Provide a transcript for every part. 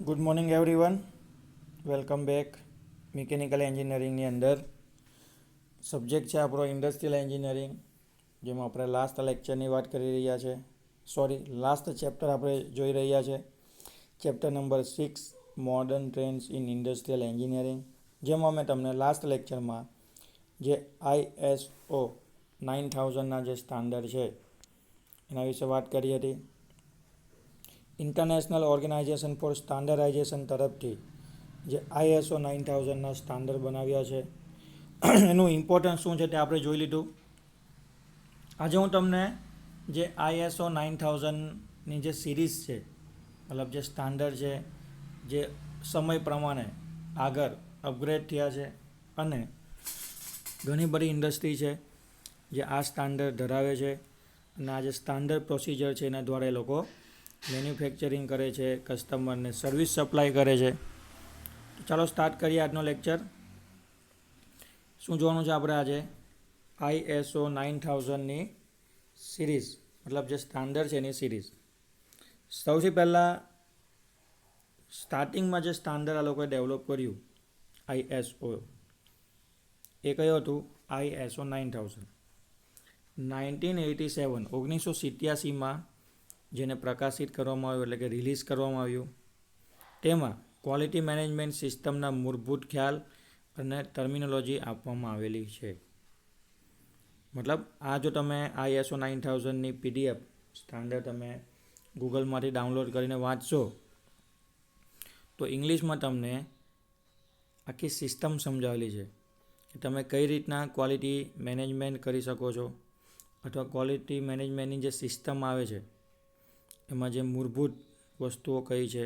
Good morning everyone, welcome back. Mechanical એન્જિનિયરિંગની અંદર subject છે આપણો ઇન્ડસ્ટ્રીયલ એન્જિનિયરિંગ, જેમાં આપણે લાસ્ટ લેક્ચરની વાત કરી રહ્યા છે. લાસ્ટ ચેપ્ટર આપણે જોઈ રહ્યા છે, chapter number 6 modern trends in industrial engineering, જેમાં મેં તમને લાસ્ટ લેક્ચરમાં જે ISO 9000ના જે સ્ટાન્ડર્ડ છે એના વિશે વાત કરી હતી. ઇન્ટરનેશનલ ઓર્ગેનાઇઝેશન ફોર સ્ટાન્ડર્ડાઇઝેશન તરફથી જે ISO 9000ના સ્ટાન્ડર્ડ બનાવ્યા છે, એનું ઇમ્પોર્ટન્સ શું છે તે આપણે જોઈ લીધું. આજે હું તમને જે ISO 9000ની જે સિરીઝ છે, મતલબ જે સ્ટાન્ડર્ડ છે, જે સમય પ્રમાણે આગળ અપગ્રેડ થયા છે અને ઘણી બધી ઇન્ડસ્ટ્રી છે જે આ સ્ટાન્ડર્ડ ધરાવે છે, અને આ જે સ્ટાન્ડર્ડ પ્રોસિજર છે એના દ્વારા એ લોકો મેન્યુફેક્ચરિંગ કરે છે, કસ્ટમરને સર્વિસ સપ્લાય કરે છે. તો ચાલો સ્ટાર્ટ કરીએ આજનો લેક્ચર. શું જોવાનું છે આપણે આજે? ISO 9000ની સિરીઝ, મતલબ જે સ્ટાન્ડર્ડ છે એની સિરીઝ. સૌથી પહેલાં સ્ટાર્ટિંગમાં જે સ્ટાન્ડર્ડ આ લોકોએ ડેવલપ કર્યું ISO, એ કયું હતું? ISO 9000. 1987 જેને પ્રકાશિત કરવામાં આવ્યું, એટલે કે રિલીઝ કરવામાં આવ્યું. તેમાં ક્વોલિટી મેનેજમેન્ટ સિસ્ટમના મૂળભૂત ખ્યાલ અને ટર્મિનોલોજી આપવામાં આવેલી છે. મતલબ આ જો તમે ISO 9000ની PDF સ્ટાન્ડર્ડ તમે ગૂગલમાંથી ડાઉનલોડ કરીને વાંચશો તો ઇંગ્લિશમાં તમને આખી સિસ્ટમ સમજાવેલી છે કે તમે કઈ રીતના ક્વોલિટી મેનેજમેન્ટ કરી શકો છો, અથવા ક્વોલિટી મેનેજમેન્ટની જે સિસ્ટમ આવે છે એમાં જે મૂળભૂત વસ્તુઓ કઈ છે,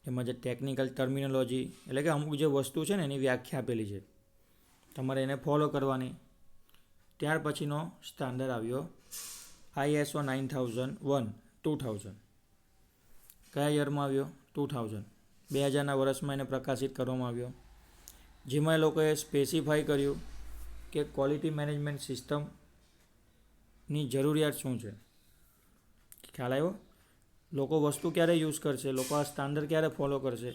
એમાં જે ટેકનિકલ ટર્મિનોલોજી, એટલે કે અમુક જે વસ્તુ છે ને એની વ્યાખ્યા આપેલી છે, તમારે એને ફોલો કરવાની. ત્યાર પછીનો સ્ટાન્ડર્ડ આવ્યો ISO 9001-2000. કયા યરમાં આવ્યો? 2000. 2000ના વર્ષમાં એને પ્રકાશિત કરવામાં આવ્યો, જેમાં એ લોકોએ સ્પેસિફાઈ કર્યું કે ક્વોલિટી મેનેજમેન્ટ સિસ્ટમની જરૂરિયાત શું છે. ખ્યાલ આવ્યો? લોકો વસ્તુ ક્યારે યુઝ કરશે, લોકો આ સ્ટાન્ડર્ડ ક્યારે ફોલો કરશે?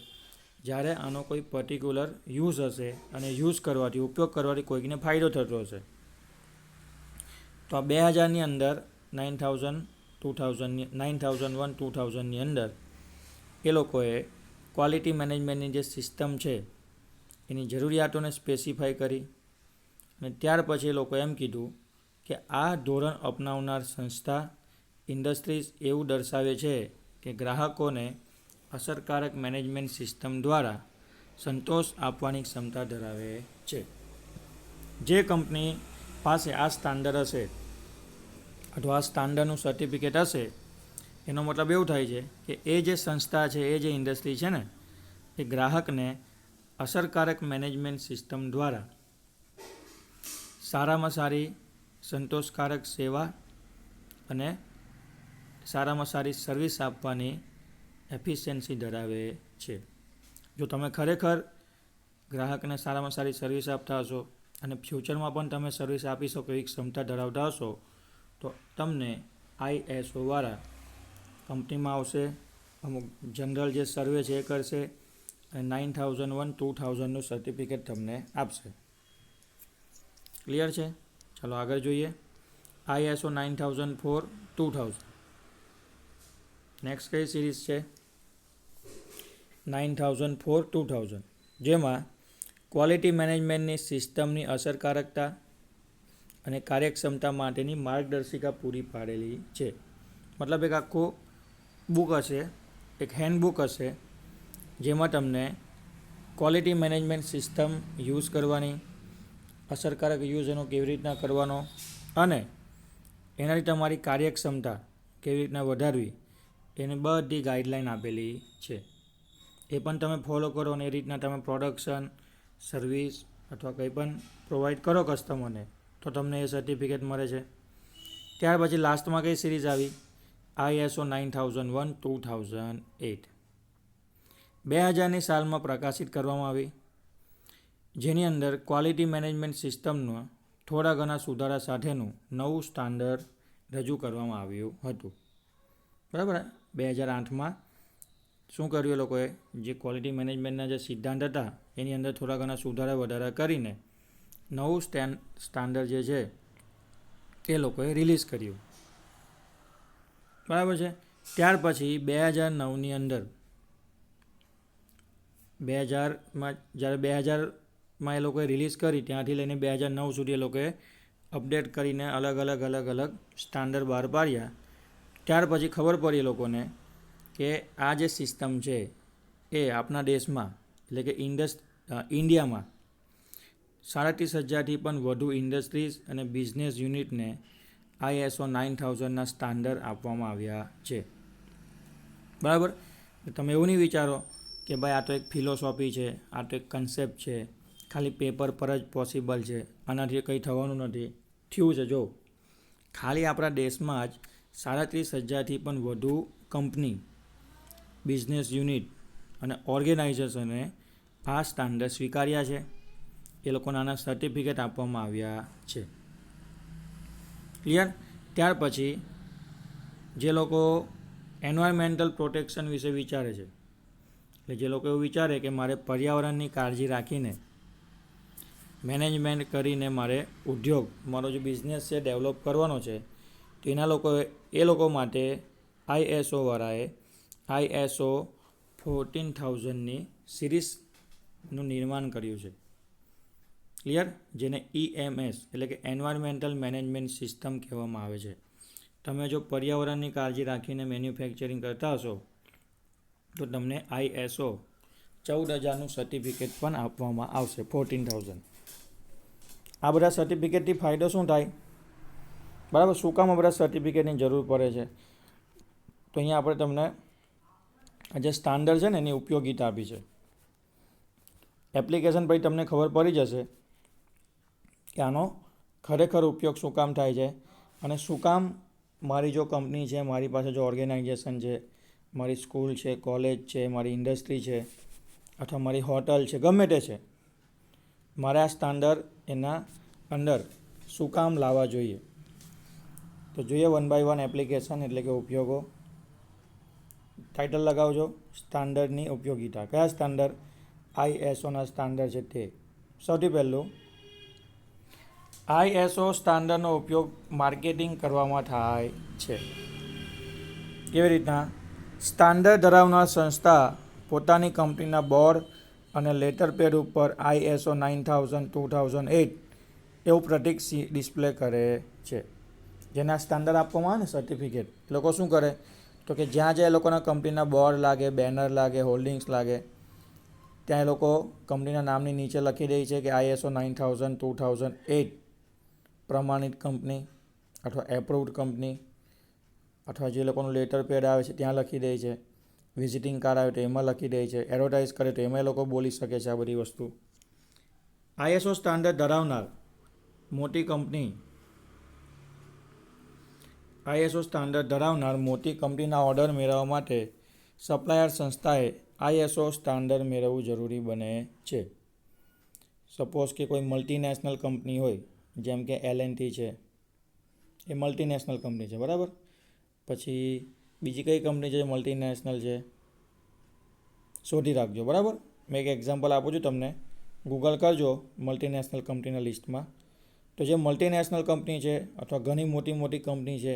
જ્યારે આનો કોઈ પર્ટિક્યુલર યુઝ હશે અને યુઝ કરવાથી, ઉપયોગ કરવાથી કોઈકને ફાયદો થતો હશે. તો આ 2000ની અંદર 9001-2000ની અંદર એ લોકોએ ક્વોલિટી મેનેજમેન્ટની જે સિસ્ટમ છે એની જરૂરિયાતોને સ્પેસિફાઈ કરી, અને ત્યાર પછી એ લોકોએ એમ કીધું કે આ ધોરણ અપનાવનાર સંસ્થા ઇન્ડસ્ટ્રીઝ એવું દર્શાવે છે કે ગ્રાહકોને અસરકારક મેનેજમેન્ટ સિસ્ટમ દ્વારા સંતોષ આપવાની ક્ષમતા ધરાવે છે. જે કંપની પાસે આ સ્ટાન્ડર્ડ હશે અથવા આ સ્ટાન્ડર્ડનું સર્ટિફિકેટ હશે, એનો મતલબ એવું થાય છે કે એ જે સંસ્થા છે, એ જે ઇન્ડસ્ટ્રી છે ને, એ ગ્રાહકને અસરકારક મેનેજમેન્ટ સિસ્ટમ દ્વારા સારામાં સારી સંતોષકારક સેવા અને સારામાં સારી સર્વિસ આપવાની એફિશિયન્સી ધરાવે છે. જો તમે ખરેખર ગ્રાહકને સારામાં સારી સર્વિસ આપતા હશો અને ફ્યુચરમાં પણ તમે સર્વિસ આપી શકો એવી ક્ષમતા ધરાવતા હશો, તો તમને ISO વાળા કંપનીમાં આવશે, અમુક જનરલ જે સર્વે છે એ કરશે અને 9001-2000નું સર્ટિફિકેટ તમને આપશે. ક્લિયર છે? ચાલો આગળ જોઈએ. ISO 9004-2000. નેક્સ્ટ કઈ સિરીઝ છે? 9004-2000, જેમાં ક્વોલિટી મેનેજમેન્ટની સિસ્ટમની અસરકારકતા અને કાર્યક્ષમતા માટેની માર્ગદર્શિકા પૂરી પાડેલી છે. મતલબ એક આખો બુક હશે, એક હેન્ડબુક હશે, જેમાં તમને ક્વોલિટી મેનેજમેન્ટ સિસ્ટમ યુઝ કરવાની, અસરકારક યુઝ એનો કેવી રીતના કરવાનો, અને એનાથી તમારી કાર્યક્ષમતા કેવી રીતના વધારવી, એની બધી ગાઈડલાઈન આપેલી છે. એ પણ તમે ફોલો કરો અને એ રીતના તમે પ્રોડક્શન, સર્વિસ અથવા કંઈ પણ પ્રોવાઈડ કરો કસ્ટમરને, તો તમને એ સર્ટિફિકેટ મળે છે. ત્યાર પછી લાસ્ટમાં કઈ સિરીઝ આવી? ISO 9001-2008. 2000ની સાલમાં પ્રકાશિત કરવામાં આવી, જેની અંદર ક્વોલિટી મેનેજમેન્ટ સિસ્ટમનો થોડા ઘણા સુધારા સાથેનું નવું સ્ટાન્ડર્ડ રજૂ કરવામાં આવ્યું હતું. બરાબર? 2008માં શું કર્યું એ લોકોએ? જે ક્વોલિટી મેનેજમેન્ટના જે સિદ્ધાંત હતા એની અંદર થોડા ઘણા સુધારા વધારા કરીને નવું સ્ટાન્ડર્ડ જે છે એ લોકોએ રિલીઝ કર્યું. બરાબર છે. ત્યાર પછી 2009ની અંદર 2000માં જ્યારે 2000માં એ લોકોએ રિલીઝ કરી ત્યાંથી લઈને 2009 સુધી એ લોકોએ અપડેટ કરીને અલગ અલગ સ્ટાન્ડર્ડ બહાર પાડ્યા. ત્યાર પછી ખબર પડી એ લોકોને કે આ જે સિસ્ટમ છે એ આપણા દેશમાં એટલે કે ઇન્ડિયામાં 37,000થી પણ વધુ ઇન્ડસ્ટ્રીઝ અને બિઝનેસ યુનિટને ISO 9000ના સ્ટાન્ડર્ડ આપવામાં આવ્યા છે. બરાબર. તમે એવું નહીં વિચારો કે ભાઈ આ તો એક ફિલોસોફી છે, આ તો એક કન્સેપ્ટ છે, ખાલી પેપર પર જ પોસિબલ છે, આનાથી કંઈ થવાનું નથી. થયું છે. જો ખાલી આપણા દેશમાં જ 37,000થી પણ વધુ કંપની, બિઝનેસ યુનિટ અને ઓર્ગેનાઇઝેશને આ સ્ટાન્ડર્ડ સ્વીકાર્યા છે. એ લોકોને આના સર્ટિફિકેટ આપવામાં આવ્યા છે. ક્લિયર? ત્યાર પછી જે લોકો એન્વાયરમેન્ટલ પ્રોટેક્શન વિશે વિચારે છે, એટલે જે લોકો એવું વિચારે કે મારે પર્યાવરણની કાળજી રાખીને મેનેજમેન્ટ કરીને મારે ઉદ્યોગ, મારો જે બિઝનેસ છે ડેવલપ કરવાનો છે, તો એ લોકો માટે ISO વાળાએ ISO 14000ની સિરીઝનું નિર્માણ કર્યું છે. ક્લિયર? જેને EMS એટલે કે એન્વાયરમેન્ટલ મેનેજમેન્ટ સિસ્ટમ કહેવામાં આવે છે. તમે જો પર્યાવરણની કાળજી રાખીને મેન્યુફેક્ચરિંગ કરતા હશો તો તમને ISO 14000નું સર્ટિફિકેટ પણ આપવામાં આવશે. 14000. આ બધા સર્ટિફિકેટથી ફાયદો શું થાય? બરાબર. શું કામ આ બધા સર્ટિફિકેટની જરૂર પડે છે? તો અહીંયા આપણે તમને આ જે સ્ટાન્ડર્ડ છે ને એની ઉપયોગિતા આપી છે. એપ્લિકેશન પછી તમને ખબર પડી જશે કે આનો ખરેખર ઉપયોગ શું કામ થાય છે અને શું કામ મારી જો કંપની છે, મારી પાસે જો ઓર્ગેનાઇઝેશન છે, મારી સ્કૂલ છે, કોલેજ છે, મારી ઇન્ડસ્ટ્રી છે અથવા મારી હોટલ છે, ગમે તે છે, મારે આ સ્ટાન્ડર્ડ એના અંદર શું કામ લાવવા જોઈએ. તો જોઈએ 1 by 1 એપ્લિકેશન એટલે કે ઉપયોગો. ટાઇટલ લગાવજો. સ્ટાન્ડર્ડની ઉપયોગિતા. કયા સ્ટાન્ડર્ડ? ISOના સ્ટાન્ડર્ડ છે તે. સૌથી પહેલું, ISO સ્ટાન્ડર્ડનો ઉપયોગ માર્કેટિંગ કરવામાં થાય છે. કેવી રીતના? સ્ટાન્ડર્ડ ધરાવનાર સંસ્થા પોતાની કંપનીના બોર્ડ અને લેટર પેડ ઉપર ISO 9000, 2008 એવું પ્રતીક ડિસ્પ્લે કરે છે. જેના સ્ટાન્ડર્ડ આપવામાં આવે ને સર્ટિફિકેટ, એ લોકો શું કરે તો કે જ્યાં એ લોકોના કંપનીના બોર્ડ લાગે, બેનર લાગે, હોલ્ડિંગ્સ લાગે, ત્યાં એ લોકો કંપનીના નામની નીચે લખી દે છે કે ISO 9000, 2008 પ્રમાણિત કંપની અથવા એપ્રુવડ કંપની, અથવા જે લોકોનું લેટર પેડ આવે છે ત્યાં લખી દે છે, વિઝિટિંગ કાર્ડ આવે તો એમાં લખી દે છે, એડવર્ટાઇઝ કરે તો એમાં એ લોકો બોલી શકે છે આ બધી વસ્તુ. ISO સ્ટાન્ડર્ડ ધરાવનાર મોટી કંપની, ISO સ્ટાન્ડર્ડ ધરાવનાર મોટી કંપનીના ઓર્ડર મેળવવા માટે સપ્લાયર સંસ્થાએ ISO સ્ટાન્ડર્ડ મેળવવું જરૂરી બને છે. સપોઝ કે કોઈ મલ્ટીનેશનલ કંપની હોય, જેમ કે L&T છે, એ મલ્ટીનેશનલ કંપની છે. બરાબર. પછી બીજી કઈ કંપની છે મલ્ટીનેશનલ છે? શોધી રાખજો. બરાબર. મેં એક એક્ઝામ્પલ આપું છું તમને. ગૂગલ કરજો મલ્ટીનેશનલ કંપનીના લિસ્ટમાં. તો જે મલ્ટીનેશનલ કંપની છે અથવા ઘણી મોટી કંપની છે,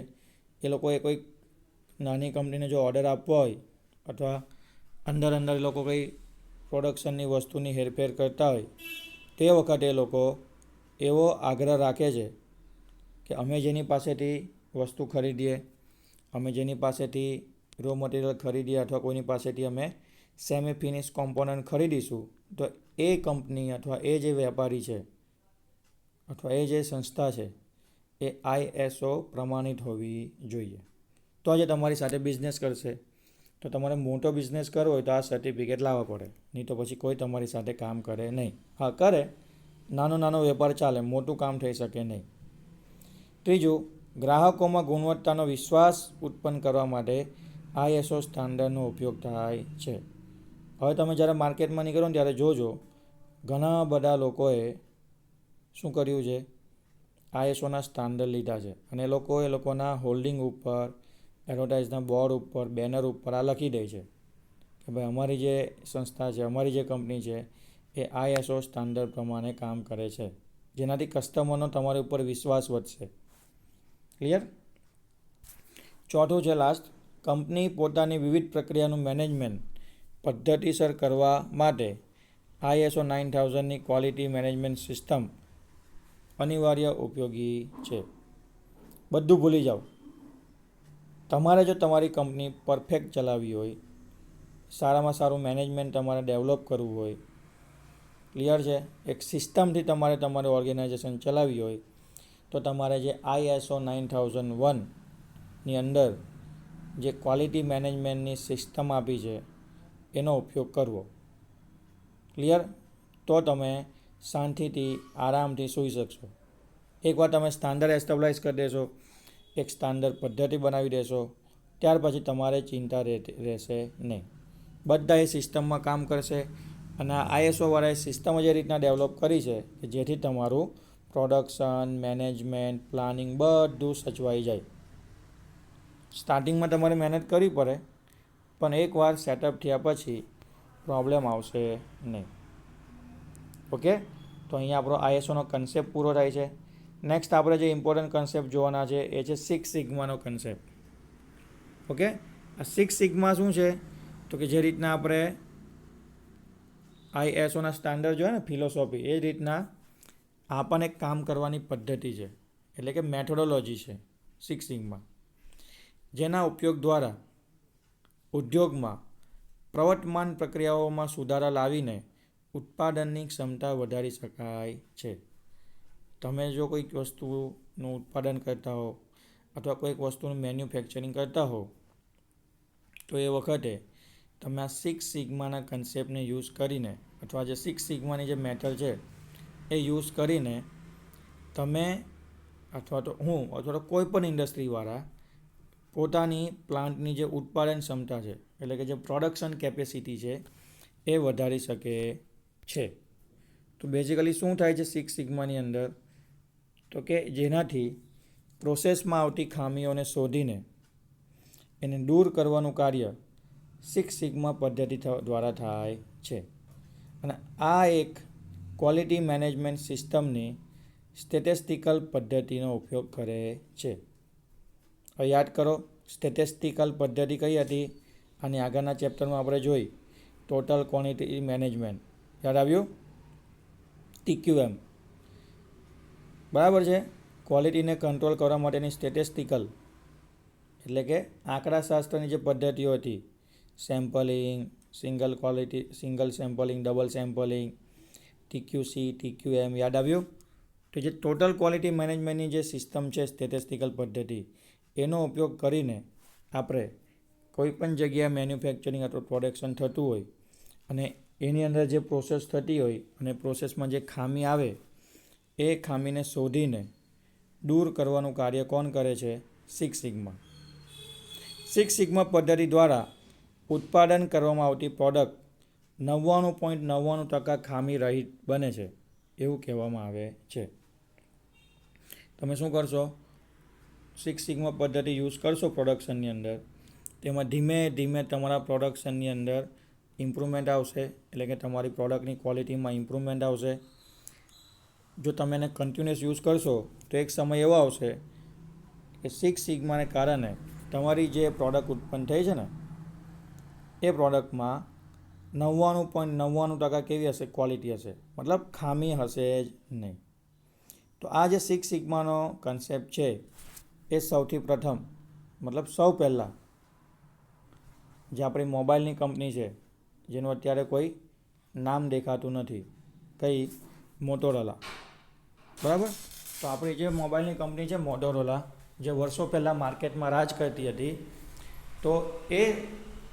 એ લોકોએ કોઈક નાની કંપનીને જો ઓર્ડર આપવો હોય અથવા અંદર એ લોકો કંઈ પ્રોડક્શનની વસ્તુની હેરફેર કરતા હોય, તે વખતે એ લોકો એવો આગ્રહ રાખે છે કે અમે જેની પાસેથી વસ્તુ ખરીદીએ, અમે જેની પાસેથી રો મટીરિયલ ખરીદીએ અથવા કોઈની પાસેથી અમે સેમી ફિનિશ કોમ્પોનન્ટ ખરીદીશું, તો એ કંપની અથવા એ જે વેપારી છે અથવા એ જે સંસ્થા છે એ ISO પ્રમાણિત હોવી જોઈએ. તો આજે તમારી સાથે બિઝનેસ કરશે. તો તમારે મોટો બિઝનેસ કરવો હોય તો આ સર્ટિફિકેટ લાવવા પડે, નહીં તો પછી કોઈ તમારી સાથે કામ કરે નહીં. હા, કરે, નાનો વેપાર ચાલે, મોટું કામ થઈ શકે નહીં. ત્રીજું, ગ્રાહકોમાં ગુણવત્તાનો વિશ્વાસ ઉત્પન્ન કરવા માટે ISO સ્ટાન્ડર્ડનો ઉપયોગ થાય છે. હવે તમે જ્યારે માર્કેટમાં નીકળો ને ત્યારે જોજો, ઘણા બધા લોકોએ શું કર્યું છે? ISOના સ્ટાન્ડર્ડ લીધા છે અને એ લોકોના હોલ્ડિંગ ઉપર, એડવર્ટાઇઝના બોર્ડ ઉપર, બેનર ઉપર આ લખી દે છે કે ભાઈ અમારી જે સંસ્થા છે, અમારી જે કંપની છે એ ISO સ્ટાન્ડર્ડ પ્રમાણે કામ કરે છે, જેનાથી કસ્ટમરનો તમારી ઉપર વિશ્વાસ વધશે. ક્લિયર? ચોથું છે લાસ્ટ, કંપની પોતાની વિવિધ પ્રક્રિયાનું મેનેજમેન્ટ પદ્ધતિસર કરવા માટે ISO 9000ની ક્વોલિટી મેનેજમેન્ટ સિસ્ટમ અનિવાર્ય ઉપયોગી છે. બધું ભૂલી જાઓ. તમારે જો તમારી કંપની પરફેક્ટ ચલાવવી હોય, સારામાં સારું મેનેજમેન્ટ તમારે ડેવલપ કરવું હોય, ક્લિયર છે, એક સિસ્ટમથી તમારે તમારું ઓર્ગેનાઇઝેશન ચલાવવી હોય, તો તમારે જે ISO 9001ની અંદર જે ક્વોલિટી મેનેજમેન્ટની સિસ્ટમ આપી છે એનો ઉપયોગ કરવો. ક્લિયર? તો તમે શાંતિથી આરામથી સૂઈ શકશો. એકવાર તમે સ્ટાન્ડર્ડ એસ્ટાબ્લિશ કરી દેશો, એક સ્ટાન્ડર્ડ પદ્ધતિ બનાવી દેશો, ત્યાર પછી તમારે ચિંતા રહેશે નહીં. બધા એ સિસ્ટમમાં કામ કરશે. અને આ ISOવાળાએ સિસ્ટમ જ એ રીતના ડેવલપ કરી છે કે જેથી તમારું પ્રોડક્શન, મેનેજમેન્ટ, પ્લાનિંગ બધું સચવાઈ જાય. સ્ટાર્ટિંગમાં તમારે મહેનત કરવી પડે, પણ એકવાર સેટઅપ થયા પછી પ્રોબ્લેમ આવશે નહીં. ઓકે? તો અહીંયા આપણો ISOનો કન્સેપ્ટ પૂરો થાય છે. નેક્સ્ટ આપણે જે ઇમ્પોર્ટન્ટ કન્સેપ્ટ જોવાના છે એ છે 6 સિગ્માનો કન્સેપ્ટ. ઓકે? આ 6 સિગ્મા શું છે? તો કે જે રીતના આપણે ISOના સ્ટાન્ડર્ડ જોઈએ ને, ફિલોસોફી, એ જ રીતના આ પણ એક કામ કરવાની પદ્ધતિ છે, એટલે કે મેથોડોલોજી છે 6 સિગ્મા, જેના ઉપયોગ દ્વારા ઉદ્યોગમાં પ્રવર્તમાન પ્રક્રિયાઓમાં સુધારા લાવીને ઉત્પાદનની ક્ષમતા વધારી શકાય છે. તમે જો કોઈક વસ્તુનું ઉત્પાદન કરતા હો અથવા કોઈક વસ્તુનું મેન્યુફેક્ચરિંગ કરતા હો, તો એ વખતે તમે આ 6 સિગ્માના કન્સેપ્ટને યુઝ કરીને, અથવા જે 6 સિગ્માની જે મેથડ છે એ યુઝ કરીને તમે અથવા તો હું અથવા તો કોઈ પણ ઇન્ડસ્ટ્રીવાળા પોતાની પ્લાન્ટની જે ઉત્પાદન ક્ષમતા છે, એટલે કે જે પ્રોડક્શન કેપેસિટી છે, એ વધારી શકે છે. તો બેઝિકલી શું થાય છે 6 સિગ્માની અંદર? તો કે જેનાથી પ્રોસેસમાં આવતી ખામીઓને શોધીને એને દૂર કરવાનું કાર્ય 6 સિગ્મા પદ્ધતિ દ્વારા થાય છે. અને આ એક ક્વોલિટી મેનેજમેન્ટ સિસ્ટમની સ્ટેટિસ્ટિકલ પદ્ધતિનો ઉપયોગ કરે છે. યાદ કરો, સ્ટેટિસ્ટિકલ પદ્ધતિ કઈ હતી? અને આગળના ચેપ્ટરમાં આપણે જોઈ ટોટલ ક્વોન્ટિટી મેનેજમેન્ટ. યાદ આવ્યું? TQM. બરાબર છે? ક્વોલિટીને કંટ્રોલ કરવા માટેની સ્ટેટિસ્ટિકલ એટલે કે આંકડાશાસ્ત્રની જે પદ્ધતિઓ હતી, sampling, single sampling, double sampling, TQC, TQM. યાદ આવ્યું? તો જે ટોટલ ક્વોલિટી મેનેજમેન્ટની જે સિસ્ટમ છે, સ્ટેટિસ્ટિકલ પદ્ધતિ, એનો ઉપયોગ કરીને આપણે કોઈ પણ જગ્યાએ મેન્યુફેક્ચરિંગ અથવા પ્રોડક્શન થતું હોય અને એની અંદર જે પ્રોસેસ થતી હોય અને પ્રોસેસમાં જે ખામી આવે, એ ખામીને શોધીને દૂર કરવાનું કાર્ય કોણ કરે છે? 6 સિગ્મા. 6 સિગ્મા પદ્ધતિ દ્વારા ઉત્પાદન કરવામાં આવતી પ્રોડક્ટ 99.99% ખામી રહિત બને છે, એવું કહેવામાં આવે છે. તમે શું કરશો? 6 સિગ્મા પદ્ધતિ યુઝ કરશો પ્રોડક્શનની અંદર, તેમાં ધીમે ધીમે તમારા પ્રોડક્શનની અંદર ઇમ્પ્રુવમેન્ટ આવશે, એટલે કે તમારી પ્રોડક્ટની ક્વોલિટીમાં ઇમ્પ્રુવમેન્ટ આવશે. જો તમે એને કન્ટિન્યુઅસ યુઝ કરશો તો એક સમય એવો આવશે કે 6 સિગ્માને કારણે તમારી જે પ્રોડક્ટ ઉત્પન્ન થઈ છે ને, એ પ્રોડક્ટમાં 99.99% કેવી હશે? ક્વોલિટી હશે, મતલબ ખામી હશે જ નહીં. તો આ જે 6 સિગ્માનો કન્સેપ્ટ છે એ સૌથી પ્રથમ, મતલબ સૌ પહેલાં જે આપણી મોબાઈલની કંપની છે, જેનું અત્યારે કોઈ નામ દેખાતું નથી, કઈ? મોટોરોલા. બરાબર? તો આપણી જે મોબાઈલની કંપની છે મોટોરોલા, જે વર્ષો પહેલાં માર્કેટમાં રાજ કરતી હતી, તો એ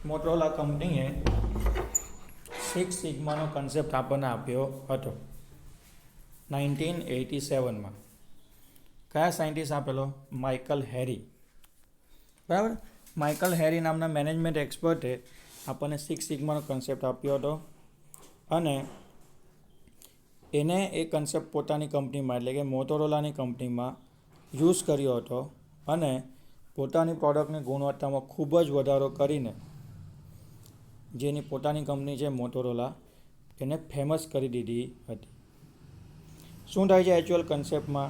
મોટોરોલા કંપનીએ 6 સિગ્માનો કન્સેપ્ટ આપણને આપ્યો હતો 1987માં. કયા સાયન્ટિસ્ટ આપેલો? માઇકલ હેરી. બરાબર? માઇકલ હેરી નામના મેનેજમેન્ટ એક્સપર્ટે આપણને 6 સિગ્માનો કન્સેપ્ટ આપ્યો હતો. અને એને એ કન્સેપ્ટ પોતાની કંપનીમાં, એટલે કે મોટોરોલાની કંપનીમાં યુઝ કર્યો હતો અને પોતાની પ્રોડક્ટની ગુણવત્તામાં ખૂબ જ વધારો કરીને જેની પોતાની કંપની છે મોટોરોલા, એને ફેમસ કરી દીધી હતી. શું થાય છે એકચ્યુઅલ કન્સેપ્ટમાં?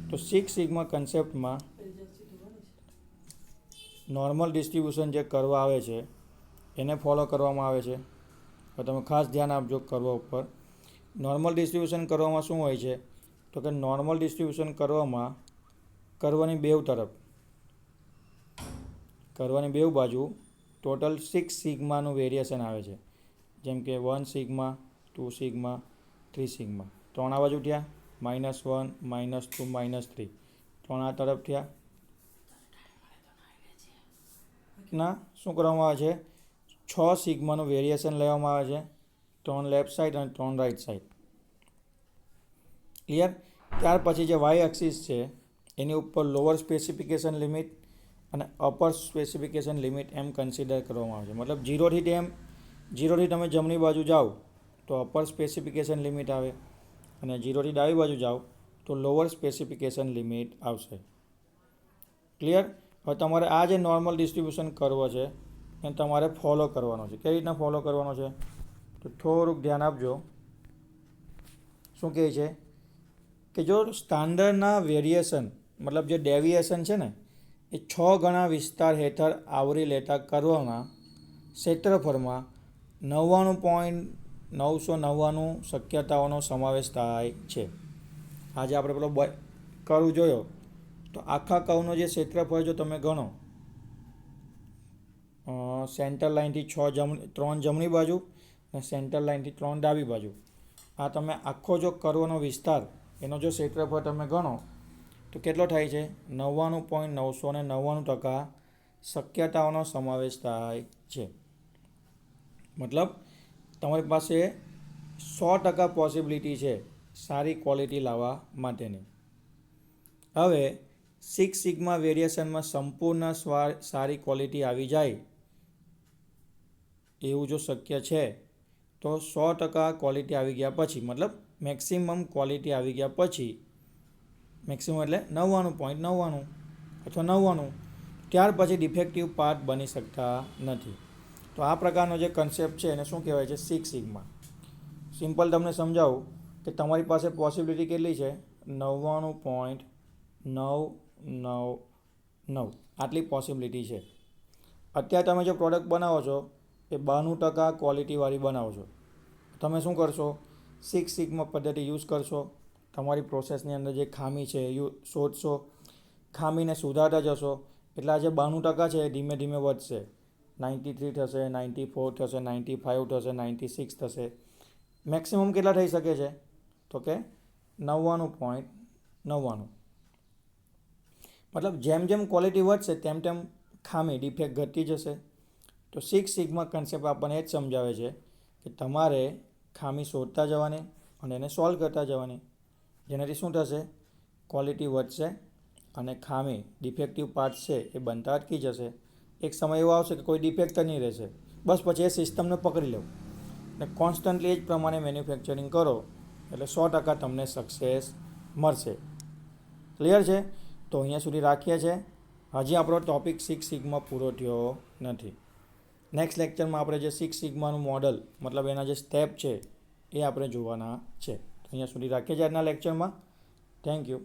તો સિક્સ સિગ્મા કન્સેપ્ટમાં નોર્મલ ડિસ્ટ્રીબ્યુશન જે કરવા આવે છે એને ફોલો કરવામાં આવે છે. તો તમે ખાસ ધ્યાન આપજો કરવા ઉપર. નોર્મલ ડિસ્ટ્રીબ્યુશન કરવામાં શું હોય છે? તો કે નોર્મલ ડિસ્ટ્રીબ્યુશન કરવામાં કર્વની બેવ બાજુ ટોટલ 6 સિગ્માનું વેરિએશન આવે છે. જેમ કે 1 સિગ્મા, 2 સિગ્મા, 3 સિગ્મા. 3 આ બાજુ થયા, -1, -2, -3. 3 આ તરફ થયા. ના શું કરવામાં આવે છે? 6 સિગ્માનું વેરિએશન લેવામાં આવે છે. 3 લેફ્ટ સાઈડ અને 3 રાઈટ સાઈડ. ક્લિયર? ત્યાર પછી જે વાય એક્સિસ છે એની ઉપર લોઅર સ્પેસિફિકેશન લિમિટ અને અપર સ્પેસિફિકેશન લિમિટ એમ કન્સિડર કરવામાં આવે છે. મતલબ 0થી તમે જમણી બાજુ જાઓ તો અપર સ્પેસિફિકેશન લિમિટ આવે, અને 0થી ડાબી બાજુ જાઓ તો લોઅર સ્પેસિફિકેશન લિમિટ આવશે. ક્લિયર? હવે તમારે આ જે નોર્મલ ડિસ્ટ્રીબ્યુશન કર્વ છે એને તમારે ફોલો કરવાનો છે. કઈ રીતના ફોલો કરવાનો છે? તો થોડુંક ધ્યાન આપજો. શું કહે છે કે જો સ્ટાન્ડર્ડના વેરિએશન મતલબ જે ડેવિએશન છે ને એ 6 ગણા વિસ્તાર હેઠળ આવરી લેતા કર્વમાં ક્ષેત્રફળમાં 99.999 શક્યતાઓનો સમાવેશ થાય છે. આજે આપણે પેલો કર્વ જોયો તો આખા કર્વનો જે ક્ષેત્રફળ જો તમે ગણો, સેન્ટર લાઇનથી 3 જમણી બાજુ અને સેન્ટર લાઇનથી 3 ડાબી બાજુ, આ તમે આખો જો કર્વનો વિસ્તાર એનો જો ક્ષેત્રફળ તમે ગણો તો કેટલો થાય છે? 99.999% શક્યતાઓનો સમાવેશ થાય છે. મતલબ તમારી પાસે 100% પોસિબિલિટી છે સારી ક્વોલિટી લાવવા માટેની. હવે 6 સિગ્મા વેરિએશનમાં સંપૂર્ણ સારી ક્વોલિટી આવી જાય એવું જો શક્ય છે તો 100% ક્વોલિટી આવી ગયા પછી, મતલબ મેક્સિમમ ક્વોલિટી આવી ગયા પછી, મેક્સિમમ એટલે 99.99 અથવા 99, ત્યાર પછી ડિફેક્ટિવ પાર્ટ બની શકતા નથી. તો આ પ્રકારનો જે કન્સેપ્ટ છે એને શું કહેવાય છે? 6 સિગ્મા. સિમ્પલ તમને સમજાવું કે તમારી પાસે પોસિબિલિટી કેટલી છે? 99.999 આટલી પોસિબિલિટી છે. અત્યારે તમે જે પ્રોડક્ટ બનાવો છો એ 92% ક્વોલિટીવાળી બનાવો છો. તમે શું કરશો? 6 સિગ્મા પદ્ધતિ યુઝ કરશો. તમારી પ્રોસેસની અંદર જે ખામી છે એ શોધશો, ખામીને સુધારતા જશો. એટલે આ જે 92% છે એ ધીમે ધીમે વધશે. 93 થશે, 94 થશે, 95 થશે, 96 થશે. મેક્સિમમ કેટલા થઈ શકે છે? તો કે 99.99. મતલબ જેમ જેમ ક્વોલિટી વધશે તેમ તેમ ખામી ડિફેક્ટ ઘટતી જશે. તો 6 સિગ્મા કન્સેપ્ટ આપણને એ જ સમજાવે છે કે તમારે ખામી શોધતા જવાની અને એને સોલ્વ કરતા જવાની. જેનાથી શું થશે? ક્વોલિટી વધશે અને ખામી ડિફેક્ટિવ પાર્ટ્સ છે એ બનતા અટકી જશે. એક સમય એવો આવશે કે કોઈ ડિફેક્ટ જ નહીં રહેશે. બસ પછી એ સિસ્ટમને પકડી લેવું અને કોન્સ્ટન્ટલી એ જ પ્રમાણે મેન્યુફેક્ચરિંગ કરો એટલે 100% તમને સક્સેસ મળશે. ક્લિયર છે? તો અહીંયા સુધી રાખીએ છીએ. હજી આપણો ટૉપિક 6 સિગ્મા પૂરો થયો નથી. નેક્સ્ટ લેક્ચરમાં આપણે જે 6 સિગ્માનું મોડલ મતલબ એના જે સ્ટેપ છે એ આપણે જોવાના છે. તો અહીંયા સુધી રાખીએ છીએ આજના લેક્ચરમાં. Thank you.